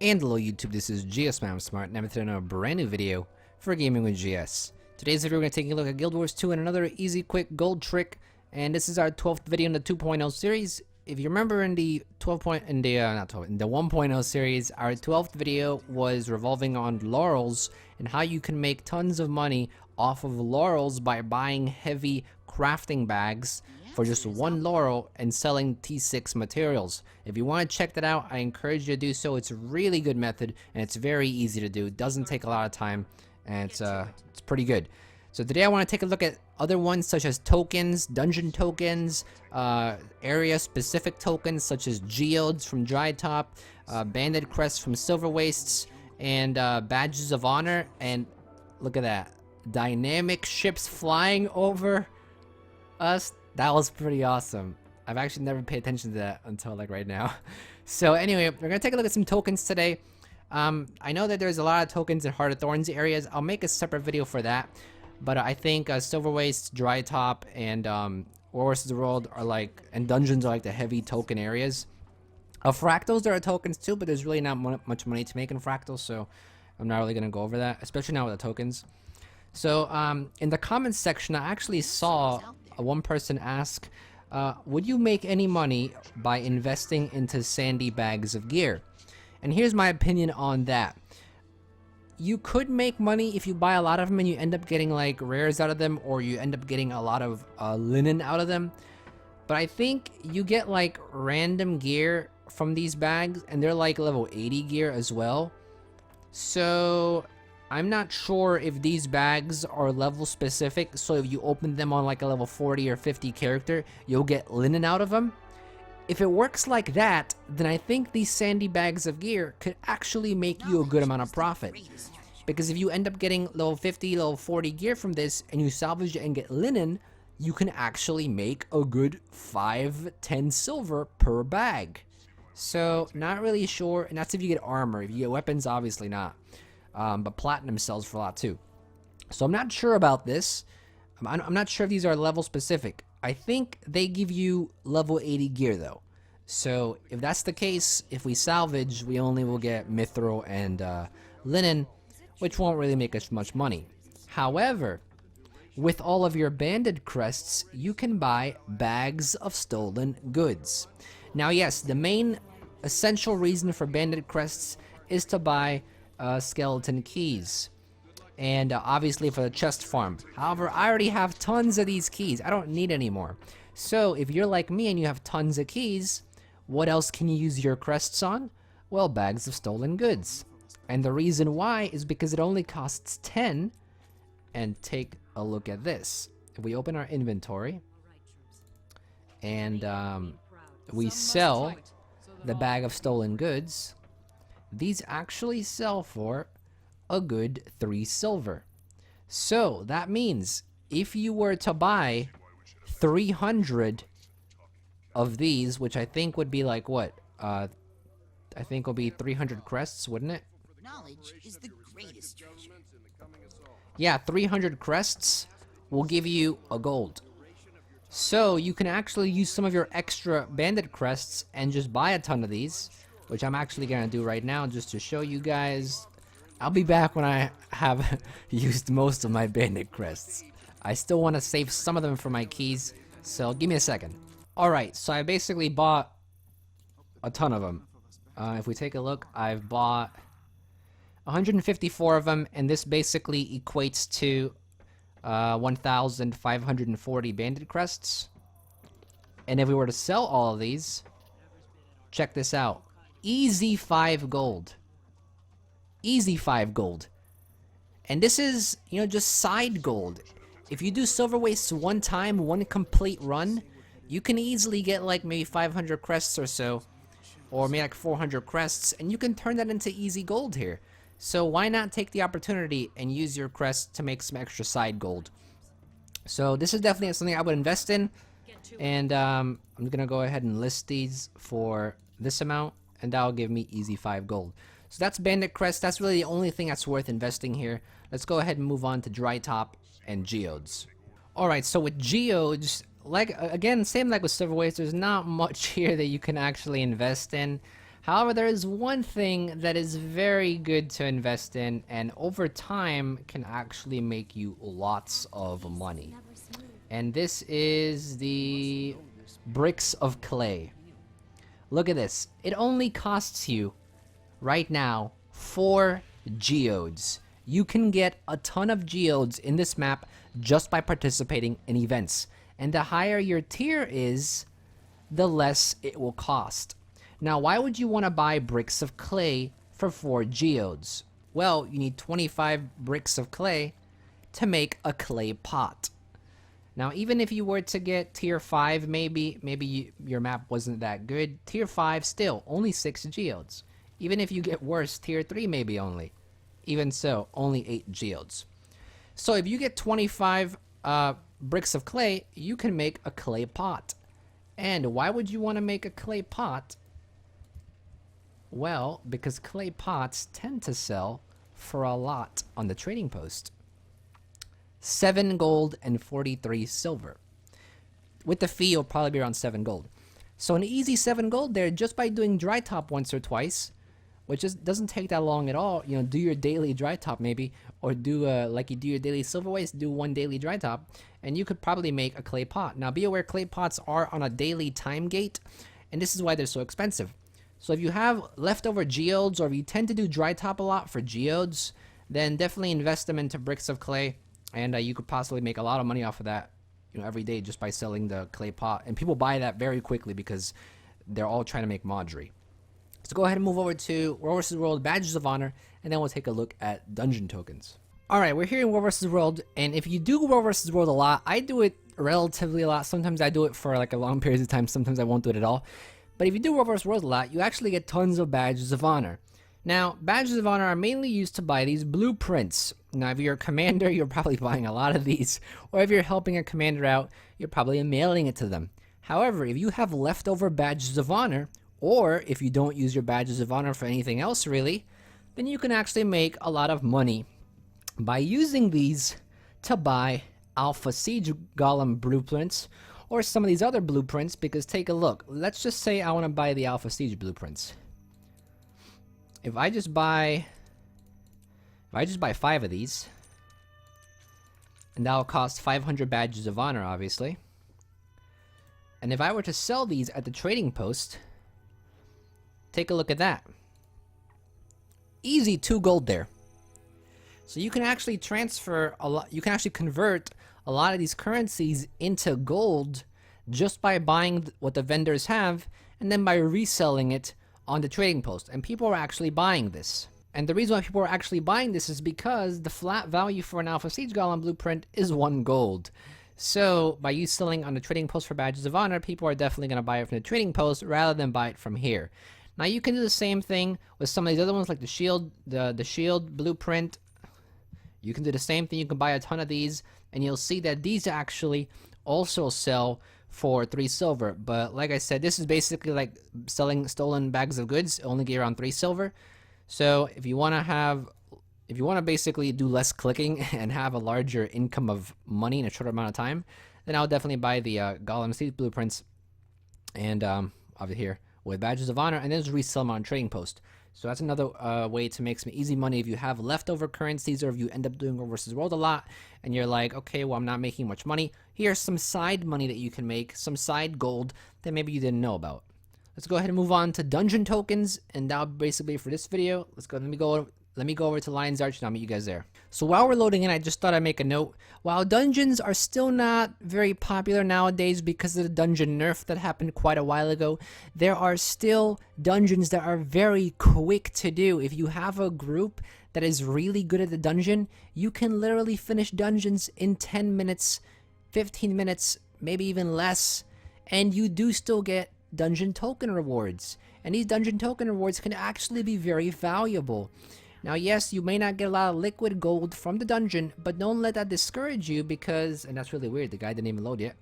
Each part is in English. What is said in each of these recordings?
And hello YouTube, this is GSmaniamsmart, and I'm throwing a brand new video for Gaming with GS. Today's video we're going to take a look at Guild Wars 2 and another easy quick gold trick, and this is our 12th video in the 2.0 series. If you remember in the in the 1.0 series, our 12th video was revolving on laurels and how you can make tons of money off of laurels by buying heavy crafting bags for just one laurel and selling T6 materials. If you want to check that out, I encourage you to do so. It's a really good method and it's very easy to do. It doesn't take a lot of time and it's pretty good. So today I want to take a look at other ones such as tokens, dungeon tokens, area specific tokens such as Geodes from Dry Top, Bandit Crests from Silver Wastes, and badges of honor. And look at that, dynamic ships flying over us. That was pretty awesome. I've actually never paid attention to that until like right now. So anyway, we're gonna take a look at some tokens today. I know that there's a lot of tokens in Heart of Thorns areas. I'll make a separate video for that. But I think Silver Waste, Dry Top, and War vs. the World are like, and dungeons are like the heavy token areas. Fractals, there are tokens too, but there's really not much money to make in fractals, so I'm not really gonna go over that, especially now with the tokens. So in the comments section, I actually saw one person ask, would you make any money by investing into sandy bags of gear? And here's my opinion on that. You could make money if you buy a lot of them and you end up getting like rares out of them, or you end up getting a lot of linen out of them. But I think you get like random gear from these bags, and they're like level 80 gear as well. So I'm not sure if these bags are level specific, so if you open them on like a level 40 or 50 character, you'll get linen out of them. If it works like that, then I think these sandy bags of gear could actually make you a good amount of profit. Because if you end up getting level 50, level 40 gear from this, and you salvage it and get linen, you can actually make a good 5-10 silver per bag. So, not really sure, and that's if you get armor. If you get weapons, obviously not. But platinum sells for a lot too. So I'm not sure about this. I'm not sure if these are level specific. I think they give you level 80 gear though. So if that's the case, if we salvage, we only will get mithril and linen, which won't really make us much money. However, with all of your banded crests, you can buy bags of stolen goods. Now yes, the main essential reason for banded crests is to buy skeleton keys, and obviously for the chest farm. However, I already have tons of these keys. I don't need any more. So if you're like me and you have tons of keys, what else can you use your crests on? Well, bags of stolen goods. And the reason why is because it only costs 10. And take a look at this. If we open our inventory and we sell the bag of stolen goods, these actually sell for a good 3 silver. So that means if you were to buy 300 of these, which I think would be like what? I think will be 300 crests, wouldn't it? Knowledge is the greatest treasure. Yeah, 300 crests will give you a gold. So you can actually use some of your extra bandit crests and just buy a ton of these, which I'm actually gonna do right now just to show you guys. I'll be back when I have used most of my bandit crests. I still want to save some of them for my keys, so give me a second. Alright, so I basically bought a ton of them. If we take a look, I've bought 154 of them, and this basically equates to 1,540 bandit crests. And if we were to sell all of these, check this out. Easy 5 gold. Easy 5 gold. And this is, you know, just side gold. If you do silver wastes one time, one complete run, you can easily get like maybe 500 crests or so, or maybe like 400 crests, and you can turn that into easy gold here. So why not take the opportunity and use your crests to make some extra side gold? So this is definitely something I would invest in, and I'm gonna go ahead and list these for this amount, and that'll give me easy 5 gold. So that's Bandit Crest. That's really the only thing that's worth investing here. Let's go ahead and move on to Dry Top and Geodes. Alright, so with Geodes, like again, same like with Silver Waste, there's not much here that you can actually invest in. However, there is one thing that is very good to invest in, and over time can actually make you lots of money. And this is the bricks of clay. Look at this. It only costs you, right now, 4 geodes. You can get a ton of geodes in this map just by participating in events. And the higher your tier is, the less it will cost. Now, why would you want to buy bricks of clay for 4 geodes? Well, you need 25 bricks of clay to make a clay pot. Now, even if you were to get tier 5, maybe your map wasn't that good. Tier 5 still, only 6 geodes. Even if you get worse, tier 3 maybe only. Even so, only 8 geodes. So if you get 25 bricks of clay, you can make a clay pot. And why would you want to make a clay pot? Well, because clay pots tend to sell for a lot on the trading post. 7 gold and 43 silver. With the fee, it'll probably be around 7 gold. So an easy 7 gold there just by doing dry top once or twice, which doesn't take that long at all. You know, do your daily dry top maybe, or do like you do your daily silver waste, do 1 daily dry top, and you could probably make a clay pot. Now, be aware clay pots are on a daily time gate, and this is why they're so expensive. So if you have leftover geodes, or if you tend to do dry top a lot for geodes, then definitely invest them into bricks of clay, and you could possibly make a lot of money off of that, you know, every day just by selling the clay pot. And people buy that very quickly because they're all trying to make Maudry. So go ahead and move over to World vs. World Badges of Honor, and then we'll take a look at dungeon tokens. Alright, we're here in World vs. World, and if you do World vs. World a lot, I do it relatively a lot. Sometimes I do it for like a long period of time, sometimes I won't do it at all. But if you do World vs. World a lot, you actually get tons of Badges of Honor. Now, Badges of Honor are mainly used to buy these blueprints. Now, if you're a commander, you're probably buying a lot of these. Or if you're helping a commander out, you're probably mailing it to them. However, if you have leftover Badges of Honor, or if you don't use your Badges of Honor for anything else really, then you can actually make a lot of money by using these to buy Alpha Siege Golem blueprints, or some of these other blueprints, because take a look. Let's just say I want to buy the Alpha Siege blueprints. If I just buy 5 of these, and that'll cost 500 Badges of Honor, obviously. And if I were to sell these at the trading post, take a look at that. Easy 2 gold there. So you can actually transfer a lot, you can actually convert a lot of these currencies into gold just by buying what the vendors have and then by reselling it on the trading post. And people are actually buying this. And the reason why people are actually buying this is because the flat value for an Alpha Siege Golem blueprint is 1 gold. So by you selling on the trading post for Badges of Honor, people are definitely going to buy it from the trading post rather than buy it from here. Now you can do the same thing with some of these other ones like the shield, the shield blueprint. You can do the same thing. You can buy a ton of these, and you'll see that these actually also sell for 3 silver. But like I said, this is basically like selling stolen bags of goods. Only get around 3 silver. So if you want to basically do less clicking and have a larger income of money in a shorter amount of time, then I'll definitely buy the Golem Siege blueprints and over here with Badges of Honor, and then just resell them on trading post. So that's another way to make some easy money if you have leftover currencies, or if you end up doing World vs. World a lot and you're like, okay, well, I'm not making much money. Here's some side money that you can make, some side gold that maybe you didn't know about. Let's go ahead and move on to dungeon tokens, and that'll basically for this video. Let's go. Let me go over to Lion's Arch, and I'll meet you guys there. So while we're loading in, I just thought I'd make a note. While dungeons are still not very popular nowadays because of the dungeon nerf that happened quite a while ago, there are still dungeons that are very quick to do. If you have a group that is really good at the dungeon, you can literally finish dungeons in 10 minutes, 15 minutes, maybe even less, and you do still get dungeon token rewards. And these dungeon token rewards can actually be very valuable. Now, yes, you may not get a lot of liquid gold from the dungeon, but don't let that discourage you because, and that's really weird, the guy didn't even load yet.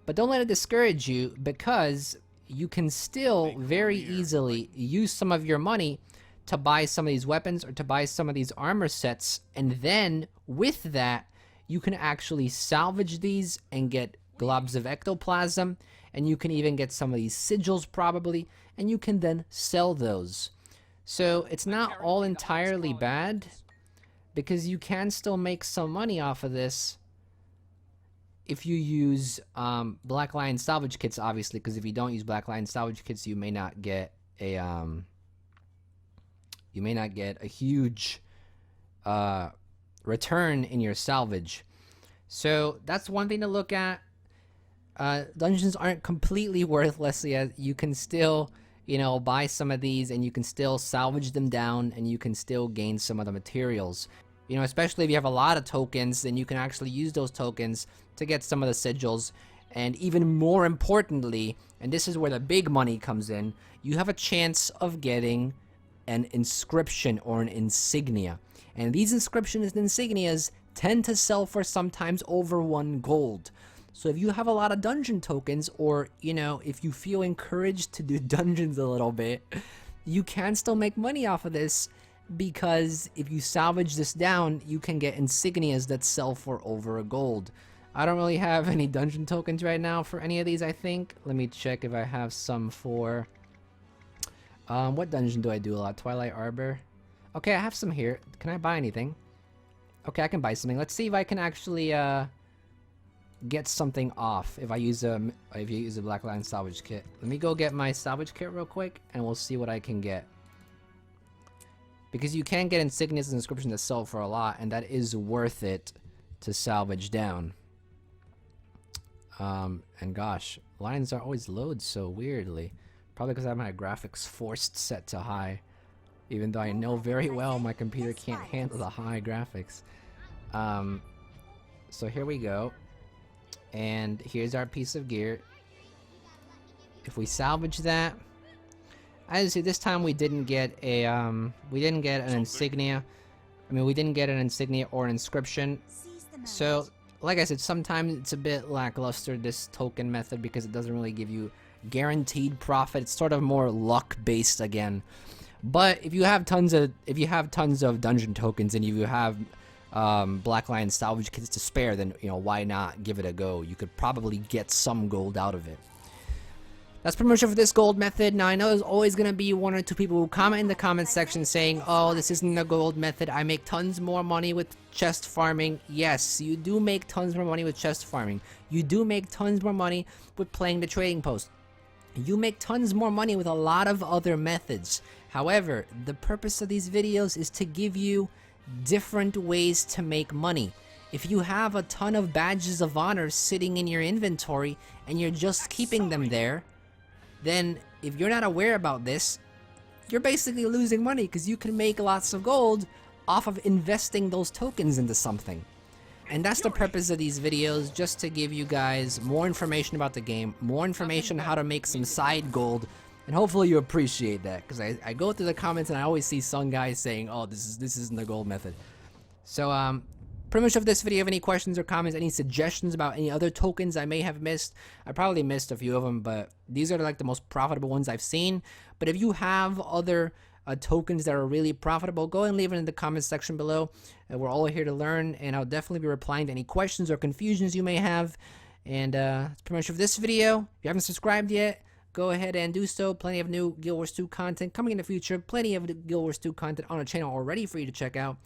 But don't let it discourage you because you can still very easily use some of your money to buy some of these weapons or to buy some of these armor sets. And then with that, you can actually salvage these and get globs of ectoplasm. and you can even get some of these sigils probably, and you can then sell those. So it's not all entirely bad, because you can still make some money off of this if you use Black Lion salvage kits, obviously, because if you don't use Black Lion salvage kits, you may not get a huge return in your salvage. So that's one thing to look at. Dungeons aren't completely worthless. You can still, buy some of these, and you can still salvage them down, and you can still gain some of the materials. Especially if you have a lot of tokens, then you can actually use those tokens to get some of the sigils. And even more importantly, and this is where the big money comes in, you have a chance of getting an inscription or an insignia. And these inscriptions and insignias tend to sell for sometimes over 1 gold. So if you have a lot of dungeon tokens, or if you feel encouraged to do dungeons a little bit, you can still make money off of this, because if you salvage this down, you can get insignias that sell for over 1 gold. I don't really have any dungeon tokens right now for any of these, I think. Let me check if I have some for... what dungeon do I do a lot? Twilight Arbor? Okay, I have some here. Can I buy anything? Okay, I can buy something. Let's see if I can actually get something off if you use a Black Lion salvage kit. Let me go get my salvage kit real quick, and we'll see what I can get. Because you can get insignias and inscriptions that sell for a lot, and that is worth it to salvage down. And gosh, lines are always load so weirdly. Probably because I have my graphics forced set to high. Even though I know very well my computer can't handle the high graphics. So here we go. And here's our piece of gear. If we salvage that... As you see, this time we didn't get an insignia. We didn't get an insignia or an inscription. So, like I said, sometimes it's a bit lackluster, this token method, because it doesn't really give you guaranteed profit. It's sort of more luck based again. But if you have tons of dungeon tokens, and if you have Black Lion salvage kits to spare, then why not give it a go? You could probably get some gold out of it. That's pretty much it for this gold method. Now, I know there's always going to be 1 or 2 people who comment in the comment section saying, oh, this isn't a gold method. I make tons more money with chest farming. Yes, you do make tons more money with chest farming. You do make tons more money with playing the trading post. You make tons more money with a lot of other methods. However, the purpose of these videos is to give you different ways to make money. If you have a ton of badges of honor sitting in your inventory and you're just keeping them there, then if you're not aware about this, you're basically losing money, because you can make lots of gold off of investing those tokens into something. And that's the purpose of these videos, just to give you guys more information about the game, more information on how to make some side gold, and hopefully you appreciate that, because I go through the comments and I always see some guys saying, oh, this isn't the gold method. So pretty much of this video, if any questions or comments, any suggestions about any other tokens I may have missed. I probably missed a few of them, but these are like the most profitable ones I've seen. But if you have other tokens that are really profitable, go and leave it in the comments section below. We're all here to learn, and I'll definitely be replying to any questions or confusions you may have. And that's pretty much of this video. If you haven't subscribed yet, go ahead and do so. Plenty of new Guild Wars 2 content coming in the future. Plenty of Guild Wars 2 content on the channel already for you to check out.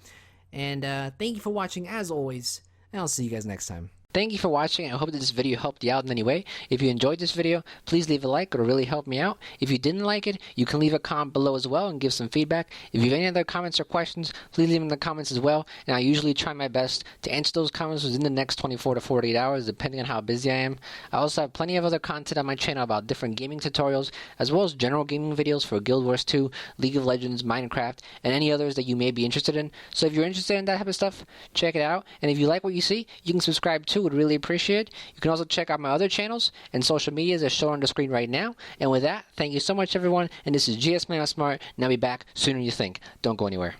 And thank you for watching as always, and I'll see you guys next time. Thank you for watching. I hope that this video helped you out in any way. If you enjoyed this video, please leave a like. It'll really help me out. If you didn't like it, you can leave a comment below as well and give some feedback. If you have any other comments or questions, please leave them in the comments as well. And I usually try my best to answer those comments within the next 24 to 48 hours, depending on how busy I am. I also have plenty of other content on my channel about different gaming tutorials, as well as general gaming videos for Guild Wars 2, League of Legends, Minecraft, and any others that you may be interested in. So if you're interested in that type of stuff, check it out. And if you like what you see, you can subscribe too. Would really appreciate it. You can also check out my other channels and social medias as shown on the screen right now. And with that, thank you so much, everyone. And this is GSmaniamsmart, and I'll be back sooner than you think. Don't go anywhere.